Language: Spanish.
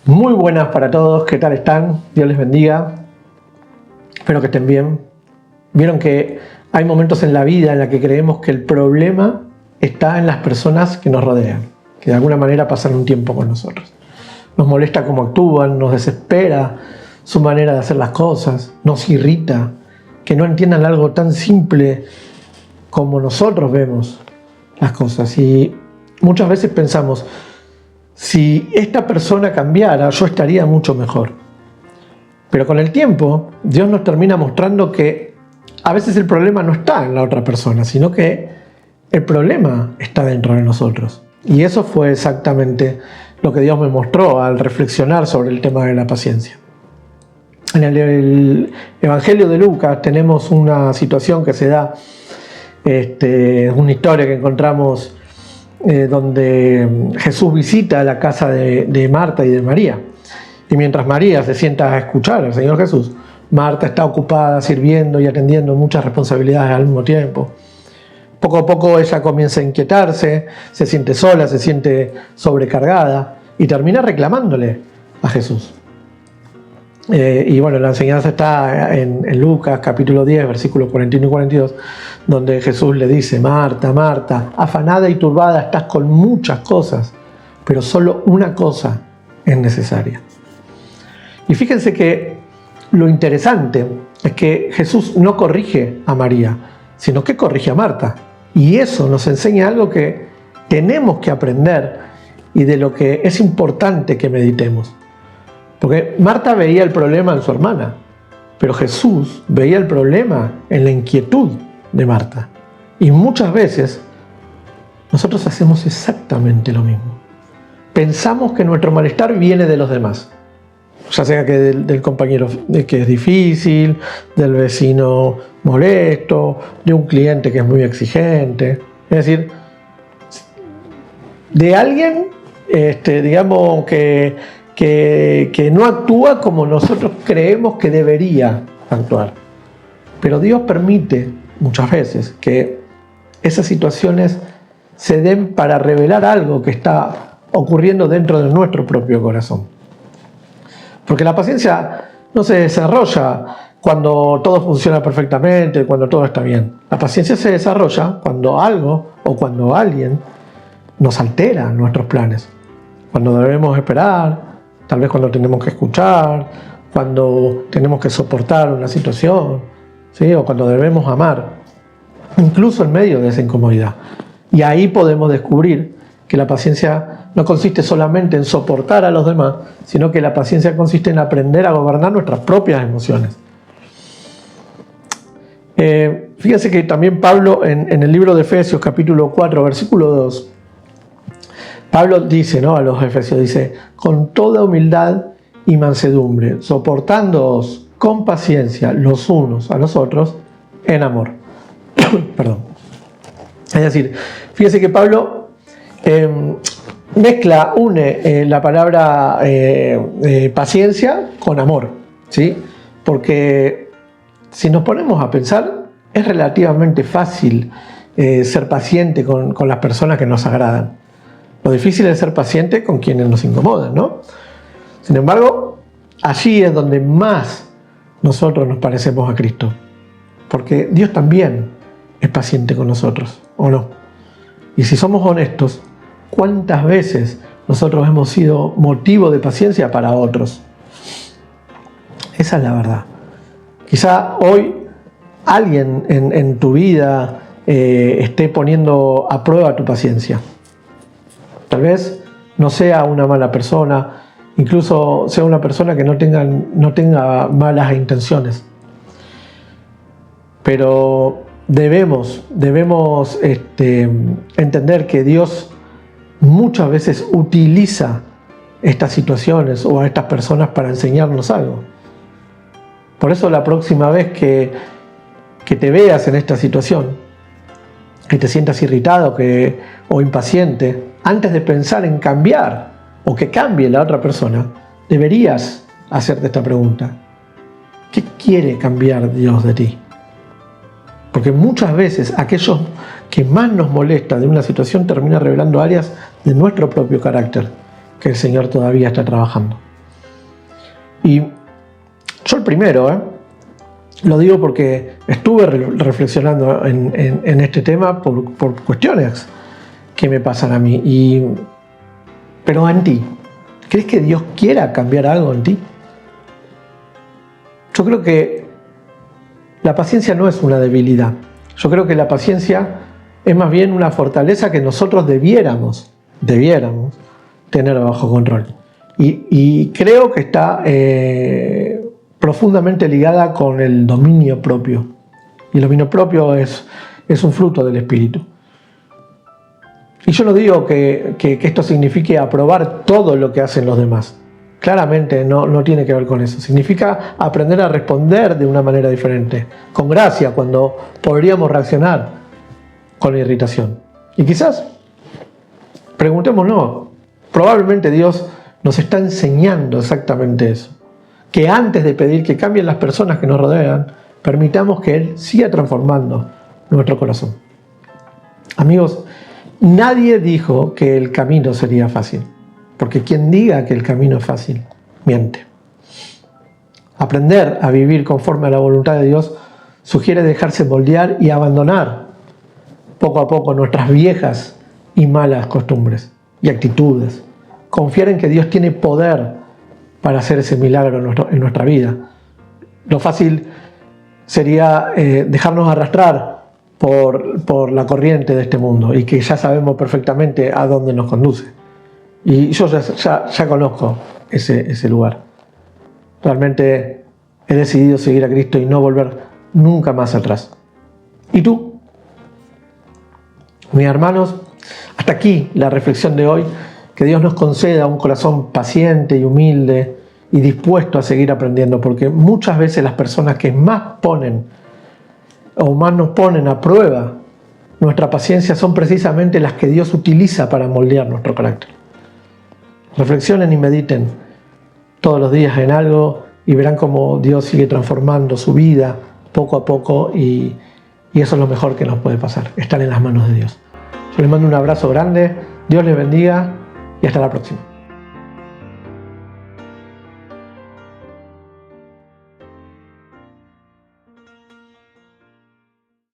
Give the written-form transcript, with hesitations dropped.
Muy buenas para todos, ¿qué tal están? Dios les bendiga, espero que estén bien. Vieron que hay momentos en la vida en la que creemos que el problema está en las personas que nos rodean, que de alguna manera pasan un tiempo con nosotros. Nos molesta cómo actúan, nos desespera su manera de hacer las cosas, nos irrita, que no entiendan algo tan simple como nosotros vemos las cosas. Y muchas veces pensamos, si esta persona cambiara, yo estaría mucho mejor. Pero con el tiempo, Dios nos termina mostrando que a veces el problema no está en la otra persona, sino que el problema está dentro de nosotros. Y eso fue exactamente lo que Dios me mostró al reflexionar sobre el tema de la paciencia. En el Evangelio de Lucas tenemos una situación que se da, una historia que encontramos donde Jesús visita la casa de Marta y de María. Y mientras María se sienta a escuchar al Señor Jesús, Marta está ocupada sirviendo y atendiendo muchas responsabilidades al mismo tiempo. Poco a poco ella comienza a inquietarse, se siente sola, se siente sobrecargada y termina reclamándole a Jesús. Y bueno, la enseñanza está en Lucas capítulo 10, versículos 41 y 42, donde Jesús le dice: Marta, Marta, afanada y turbada estás con muchas cosas, pero solo una cosa es necesaria. Y fíjense que lo interesante es que Jesús no corrige a María, sino que corrige a Marta. Y eso nos enseña algo que tenemos que aprender y de lo que es importante que meditemos. Porque Marta veía el problema en su hermana, pero Jesús veía el problema en la inquietud de Marta. Y muchas veces nosotros hacemos exactamente lo mismo. Pensamos que nuestro malestar viene de los demás, ya sea que del compañero que es difícil, del vecino molesto, de un cliente que es muy exigente. Es decir, de alguien, digamos, que no actúa como nosotros creemos que debería actuar. Pero Dios permite muchas veces que esas situaciones se den para revelar algo que está ocurriendo dentro de nuestro propio corazón. Porque la paciencia no se desarrolla cuando todo funciona perfectamente, cuando todo está bien. La paciencia se desarrolla cuando algo o cuando alguien nos altera nuestros planes. Cuando debemos esperar, tal vez cuando tenemos que escuchar, cuando tenemos que soportar una situación, ¿sí? O cuando debemos amar, incluso en medio de esa incomodidad. Y ahí podemos descubrir que la paciencia no consiste solamente en soportar a los demás, sino que la paciencia consiste en aprender a gobernar nuestras propias emociones. Fíjense que también Pablo en el libro de Efesios capítulo 4 versículo 2, Pablo dice, ¿no?, a los Efesios, dice: con toda humildad y mansedumbre, soportándoos con paciencia los unos a los otros en amor. Perdón. Es decir, fíjense que Pablo une la palabra paciencia con amor, ¿sí? Porque si nos ponemos a pensar, es relativamente fácil ser paciente con las personas que nos agradan. Lo difícil es ser paciente con quienes nos incomodan, ¿no? Sin embargo, allí es donde más nosotros nos parecemos a Cristo. Porque Dios también es paciente con nosotros, ¿o no? Y si somos honestos, ¿cuántas veces nosotros hemos sido motivo de paciencia para otros? Esa es la verdad. Quizá hoy alguien en tu vida esté poniendo a prueba tu paciencia. Tal vez no sea una mala persona, incluso sea una persona que no tenga malas intenciones. Pero debemos entender que Dios muchas veces utiliza estas situaciones o a estas personas para enseñarnos algo. Por eso la próxima vez que te veas en esta situación, que te sientas irritado o impaciente, antes de pensar en cambiar o que cambie la otra persona, deberías hacerte esta pregunta: ¿qué quiere cambiar Dios de ti? Porque muchas veces aquello que más nos molesta de una situación termina revelando áreas de nuestro propio carácter que el Señor todavía está trabajando. Y yo el primero, lo digo porque estuve reflexionando en este tema por cuestiones que me pasan a mí. Pero en ti, ¿crees que Dios quiera cambiar algo en ti? Yo creo que la paciencia no es una debilidad. Yo creo que la paciencia es más bien una fortaleza que nosotros debiéramos tener bajo control. Y creo que está profundamente ligada con el dominio propio. Y el dominio propio es un fruto del Espíritu. Y yo no digo que esto signifique aprobar todo lo que hacen los demás. Claramente no tiene que ver con eso. Significa aprender a responder de una manera diferente, con gracia, cuando podríamos reaccionar con irritación. Y quizás, preguntémonos, probablemente Dios nos está enseñando exactamente eso. Que antes de pedir que cambien las personas que nos rodean, permitamos que Él siga transformando nuestro corazón. Amigos, nadie dijo que el camino sería fácil, porque quien diga que el camino es fácil, miente. Aprender a vivir conforme a la voluntad de Dios sugiere dejarse moldear y abandonar poco a poco nuestras viejas y malas costumbres y actitudes. Confiar en que Dios tiene poder para hacer ese milagro en nuestra vida. Lo fácil sería dejarnos arrastrar por la corriente de este mundo y que ya sabemos perfectamente a dónde nos conduce. Y yo ya conozco ese lugar. Realmente he decidido seguir a Cristo y no volver nunca más atrás. ¿Y tú? Mis hermanos, hasta aquí la reflexión de hoy. Que Dios nos conceda un corazón paciente y humilde y dispuesto a seguir aprendiendo, porque muchas veces las personas que más nos ponen a prueba nuestra paciencia son precisamente las que Dios utiliza para moldear nuestro carácter. Reflexionen y mediten todos los días en algo y verán cómo Dios sigue transformando su vida poco a poco y eso es lo mejor que nos puede pasar, estar en las manos de Dios. Yo les mando un abrazo grande, Dios les bendiga y hasta la próxima.